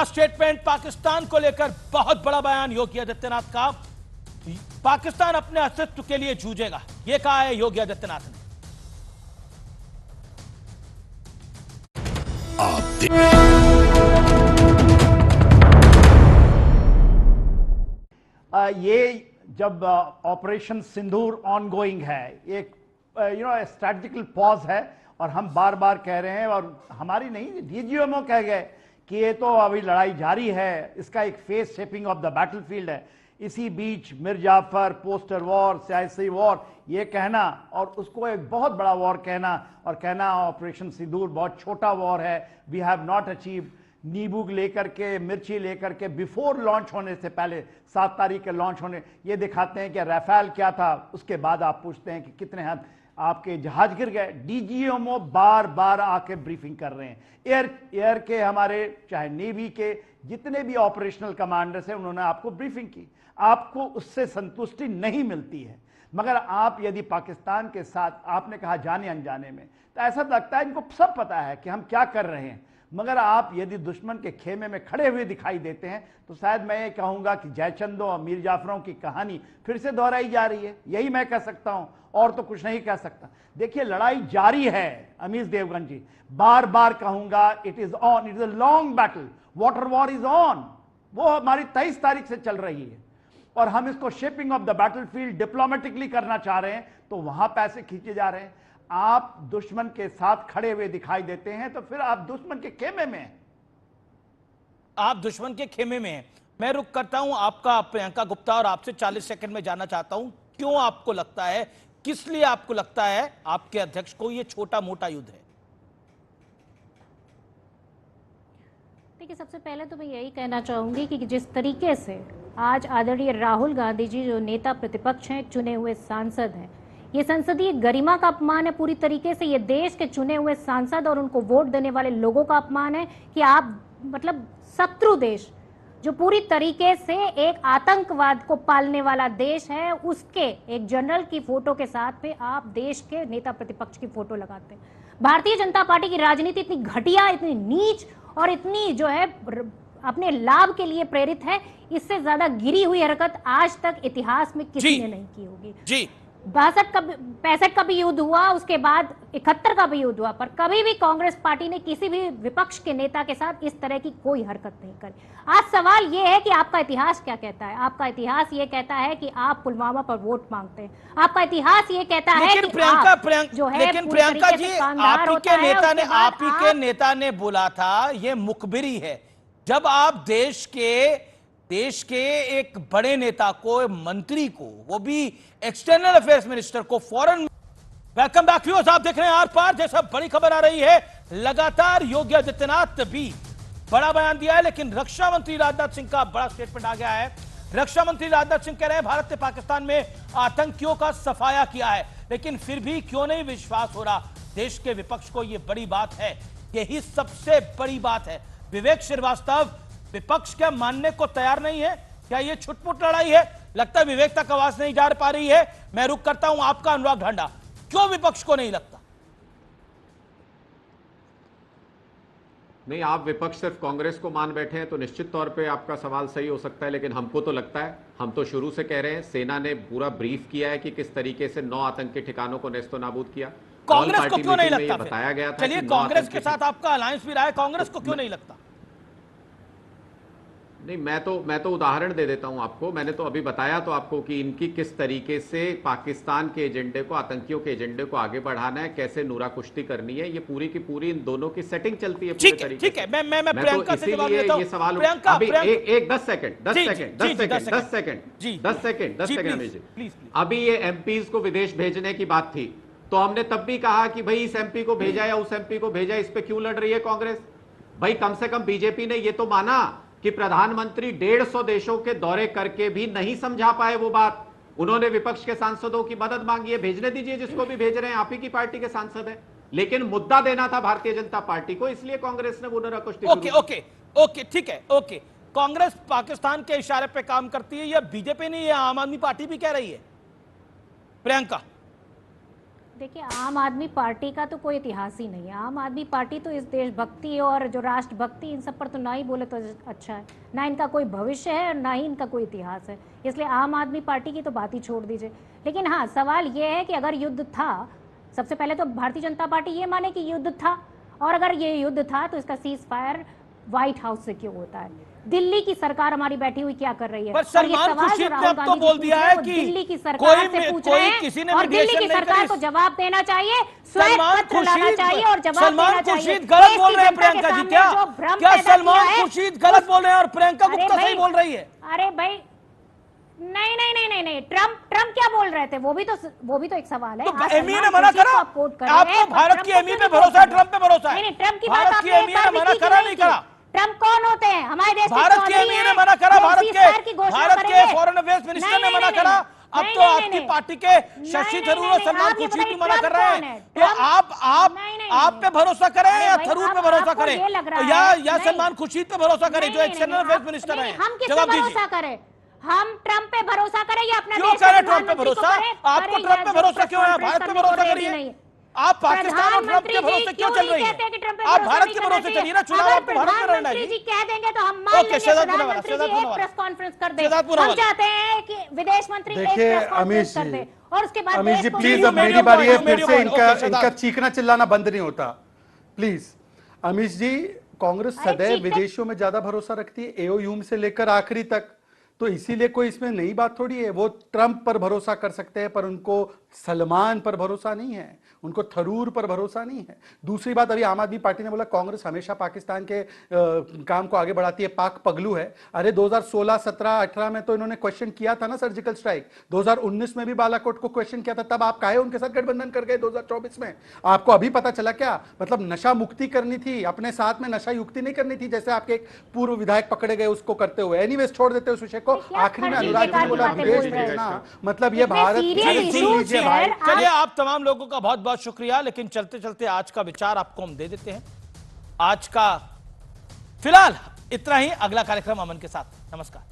Statement Pakistan को लेकर बहुत बड़ा बयान योगी आदित्यनाथ का। पाकिस्तान अपने अस्तित्व के लिए जूझेगा, यह कहा है योगी आदित्यनाथ ने। ये जब ऑपरेशन सिंदूर ऑनगोइंग है, एक स्ट्रैटेजिकल पॉज है और हम बार बार कह रहे हैं, और हमारी नहीं डीजीएमओ कह गए कि ये तो अभी लड़ाई जारी है, इसका एक face shaping of the battlefield है। इसी बीच मिर जाफर पोस्टर वॉर, सियासी वॉर ये कहना और उसको एक बहुत बड़ा वॉर कहना और कहना ऑपरेशन सिंदूर बहुत छोटा वॉर है, वी हैव नॉट अचीव। नींबू लेकर के, मिर्ची लेकर के बिफोर लॉन्च होने से पहले 7 तारीख के लॉन्च होने, ये दिखाते हैं कि राफेल क्या था। उसके बाद आप पूछते हैं कि कितने हद आपके जहाज गिर गए। डीजीएमओ बार बार आके ब्रीफिंग कर रहे हैं। एयर के हमारे चाहे नेवी के जितने भी ऑपरेशनल कमांडर्स हैं, उन्होंने आपको ब्रीफिंग की। आपको उससे संतुष्टि नहीं मिलती है, मगर आप यदि पाकिस्तान के साथ, आपने कहा जाने अनजाने में, तो ऐसा लगता है इनको सब पता है कि हम क्या कर रहे हैं। मगर आप यदि दुश्मन के खेमे में खड़े हुए दिखाई देते हैं तो शायद मैं ये कहूंगा कि जयचंदों और मीर जाफरों की कहानी फिर से दोहराई जा रही है, यही मैं कह सकता हूं, और तो कुछ नहीं कह सकता। देखिए लड़ाई जारी है अमीश देवगन जी, बार बार कहूंगा, it is on, it is a long battle, water war is on. वो हमारी 23 तारीख से चल रही है और हम इसको shaping of the battlefield diplomatically करना चाह रहे हैं, तो वहां पैसे खींचे जा रहे हैं। आप दुश्मन के साथ खड़े हुए दिखाई देते हैं तो फिर आप दुश्मन के खेमे में हैं। आप दुश्मन के खेमे में हैं। मैं रुक करता हूं आपका प्रियंका गुप्ता और आपसे 40 सेकंड में जानना चाहता हूं, क्यों आपको लगता है, किस लिए आपको लगता है आपके अध्यक्ष को यह छोटा मोटा युद्ध है? देखिए, सबसे पहले तो मैं यही कहना चाहूंगी कि जिस तरीके से आज आदरणीय राहुल गांधी जी जो नेता प्रतिपक्ष हैं, चुने हुए सांसद हैं, ये संसदीय गरिमा का अपमान है पूरी तरीके से। ये देश के चुने हुए सांसद और उनको वोट देने वाले लोगों का अपमान है कि आप मतलब शत्रु देश जो पूरी तरीके से एक आतंकवाद को पालने वाला देश है, उसके एक जनरल की फोटो के साथ में आप देश के नेता प्रतिपक्ष की फोटो लगाते हैं। भारतीय जनता पार्टी की राजनीति इतनी घटिया, इतनी नीच और इतनी जो है अपने लाभ के लिए प्रेरित है, इससे ज्यादा गिरी हुई हरकत आज तक इतिहास में किसी ने नहीं की होगी। जी 62 का 65 का भी युद्ध हुआ, उसके बाद 71 का भी युद्ध हुआ, पर कभी भी कांग्रेस पार्टी ने किसी भी विपक्ष के नेता के साथ इस तरह की कोई हरकत नहीं करी। आज सवाल यह है कि आपका इतिहास क्या कहता है? आपका इतिहास ये कहता है कि आप पुलवामा पर वोट मांगते हैं। आपका इतिहास ये कहता है कि लेकिन प्रियंका जी, आप ही के नेता ने बोला था ये मुखबिरी है। जब आप देश के एक बड़े नेता को, मंत्री को, वो भी एक्सटर्नल अफेयर्स मिनिस्टर को फॉरेन। वेलकम बैक व्यूअर्स, आप देख रहे हैं आर पार। जैसा बड़ी खबर आ रही है, लगातार योगी आदित्यनाथ भी बड़ा बयान दिया है, लेकिन रक्षा मंत्री राजनाथ सिंह का बड़ा स्टेटमेंट आ गया है। रक्षा मंत्री राजनाथ सिंह कह रहे हैं भारत ने पाकिस्तान में आतंकियों का सफाया किया है, लेकिन फिर भी क्यों नहीं विश्वास हो रहा देश के विपक्ष को? यह बड़ी बात है, यही सबसे बड़ी बात है। विवेक श्रीवास्तव, विपक्ष क्या मानने को तैयार नहीं है? क्या यह छुटपुट लड़ाई है? लगता है विवेक तक आवाज नहीं जा पा रही है। मैं रुक करता हूं आपका अनुराग ढांडा, क्यों विपक्ष को नहीं लगता? नहीं, आप विपक्ष सिर्फ कांग्रेस को मान बैठे हैं तो निश्चित तौर पे आपका सवाल सही हो सकता है, लेकिन हमको तो लगता है, हम तो शुरू से कह रहे हैं, सेना ने पूरा ब्रीफ किया है कि किस तरीके से 9 आतंकी ठिकानों को नेस्तो नाबूद किया। कांग्रेस को क्यों नहीं लगता? बताया गया था। चलिए, कांग्रेस के साथ आपका अलायंस भी रहा है, कांग्रेस को क्यों नहीं लगता? नहीं, मैं तो उदाहरण दे देता हूं आपको। मैंने तो अभी बताया तो आपको कि इनकी किस तरीके से पाकिस्तान के एजेंडे को, आतंकियों के एजेंडे को आगे बढ़ाना है, कैसे नूरा कुश्ती करनी है, ये पूरी की पूरी इन दोनों की सेटिंग चलती है पूरी तरीके से। ठीक है, मैं प्रियंका से जवाब लेता हूं। ये सवाल अभी एक 10 सेकंड अभी ये एमपीज को विदेश भेजने की बात थी, तो हमने तब भी कहा कि भाई इस एमपी को भेजा या उस एमपी को भेजा, इस पे क्यों लड़ रही है कांग्रेस? भाई कम से कम बीजेपी ने ये तो माना कि प्रधानमंत्री 150 देशों के दौरे करके भी नहीं समझा पाए वो बात। उन्होंने विपक्ष के सांसदों की मदद मांगी है, भेजने दीजिए जिसको भी भेज रहे हैं, आप ही की पार्टी के सांसद हैं, लेकिन मुद्दा देना था भारतीय जनता पार्टी को, इसलिए कांग्रेस ने नूरा कुश्ती। ओके, ठीक है, ओके। कांग्रेस पाकिस्तान के इशारे पे काम करती है, या बीजेपी नहीं, या आम आदमी पार्टी भी कह रही है? प्रियंका, देखिए, आम आदमी पार्टी का तो कोई इतिहास ही नहीं है। आम आदमी पार्टी तो इस देशभक्ति और जो राष्ट्रभक्ति, इन सब पर तो ना ही बोले तो अच्छा है। ना इनका कोई भविष्य है और ना ही इनका कोई इतिहास है, इसलिए आम आदमी पार्टी की तो बात ही छोड़ दीजिए। लेकिन हाँ, सवाल ये है कि अगर युद्ध था, सबसे पहले तो भारतीय जनता पार्टी ये माने कि युद्ध था, और अगर ये युद्ध था तो इसका सीज फायर व्हाइट हाउस से क्यों होता है? दिल्ली की सरकार हमारी बैठी हुई क्या कर रही है? पर सलमान खुर्शीद ने अब तो बोल दिया है कि दिल्ली की सरकार से पूछ रहे हैं, किसी ने और दिल्ली mediation की नहीं सरकार करी। को जवाब देना चाहिए, श्वेत सलमान पत्र लाना चाहिए और जवाब देना सलमान चाहिए। खुर्शीद गलत देश बोल की रहे हैं जनता के प्रियंका जी। सामने क्या जो भ्रम क्या पैदा सलमान किया है, खुर्शीद गलत बोल रहे हैं और प्रियंका अरे गुप्ता सही भाई, बोल रही है? अरे भाई, नहीं नहीं नहीं नहीं नहीं, ट्रम्प क्या बोल रहे थे? वो भी तो एक सवाल है। तो आज एमई ने सलमान मना खुर्शीद करा? को आप कोट कर रहे आपको हैं, भारत ट्रम्प की को एमई क्यों पे नहीं भरोसा है, कोट ट्रम्प पे भरोसा है? नहीं नहीं, ट्रम्प की भारत बात की आपने एमई एक बार ने भी मना की कि करा नहीं नहीं की? करा? ट्रम्प कौन होते हैं? हमारे देश के भारत की चौधरी एमई हैं, ने मना करा? जो भारत ceasefire की के घोषणा भारत के करेंगे। फॉरेन अफेयर्स मिनिस्टर नहीं, ने नहीं, मना नहीं, करा। अब नहीं, तो नहीं, आपकी नहीं, पार्टी के शशि नहीं, थरूर नहीं, और नहीं, सलमान आप ये खुर्शीद भी बताइए, मना कर ट्रम्प रहे कौन है? हैं। तो ट्रम्प- आप नहीं, नहीं, आप नहीं। पे भरोसा करें अरे या भाई, थरूर पे अब भरोसा आपको करें, ये लग रहा या है, नहीं। सलमान खुर्शीद पे भरोसा करें जो नहीं, एक्सटर्नल नहीं, अफेयर्स आप- मिनिस्टर नहीं, हैं? हम किस पे जवाब दीजिए। भरोसा करें? हम ट्रम्प पे भरोसा करें या अपना क्यों देश के करें ट्रम्प पे प्रधानमंत्री को भरोसा? करें? आपको अरे ट्रम्प यार, पे जो भरोसा क्यों है? press भारत पे conference भरोसा करने को करिए। रेडी नहीं है। आप पाकिस्तान और ट्रम्प के प्रधानमंत्री भरोसे जी क्यों चल रही कहते हैं कि है? ट्रम्प पे आप भरोसा भारत नहीं के करना भरोसे चाहिए। चलिए ना, चुनाव अगर आपको भारत में लड़ना प्रधानमंत्री है। जी कह देंगे तो हम मान ओके, लेंगे। शहजाद प्रधानमंत्री पूनावाला, जी एक शहजाद प्रेस कॉन्फ्रेंस कर दे, शहजाद हम पूनावाला। चाहते हैं कि विदेश मंत्री एक देखिए, प्रेस कॉन्फ्रेंस अमीश कर जी, दे और उसके बाद अमीश देश जी को प्लीज, You अब made मेरी your बारी है। point, you फिर made से your point. इनका Okay, इनका शहजाद। चीखना चिल्लाना बंद नहीं होता, प्लीज। अमीश जी, कांग्रेस अरे सदैव चीखते- विदेशों में ज्यादा भरोसा रखती है, एओयू से लेकर आखिरी तक, तो इसीलिए कोई इसमें नई बात थोड़ी है। वो ट्रंप पर भरोसा कर सकते हैं पर उनको सलमान पर भरोसा नहीं है, उनको थरूर पर भरोसा नहीं है। दूसरी बात, अभी आम आदमी पार्टी ने बोला कांग्रेस हमेशा पाकिस्तान के काम को आगे बढ़ाती है, पाक पगलू है। अरे 2016, 17, 18 में तो इन्होंने क्वेश्चन किया था ना सर्जिकल स्ट्राइक, 2019 में भी बालाकोट को क्वेश्चन किया था, तब आप काहे उनके साथ गठबंधन कर गए 2024 में? आपको अभी पता चला क्या? मतलब नशा मुक्ति करनी थी, अपने साथ में नशा युक्ति नहीं करनी थी, जैसे आपके एक पूर्व विधायक पकड़े गए उसको करते हुए। एनीवेज, छोड़ देते उस विषय को। क्या आखिरी में फर्जी अनुराग जी बेकार ने बोला की बातें विदेश बोल रहे हैं? भेजना, मतलब ये इतने भारत serious चलिए, issues सुन लीजिए भाई। पर चलिए, आप तमाम लोगों का बहुत बहुत शुक्रिया, लेकिन चलते चलते आज का विचार आपको हम दे देते हैं। आज का फिलहाल इतना ही, अगला कार्यक्रम अमन के साथ। नमस्कार।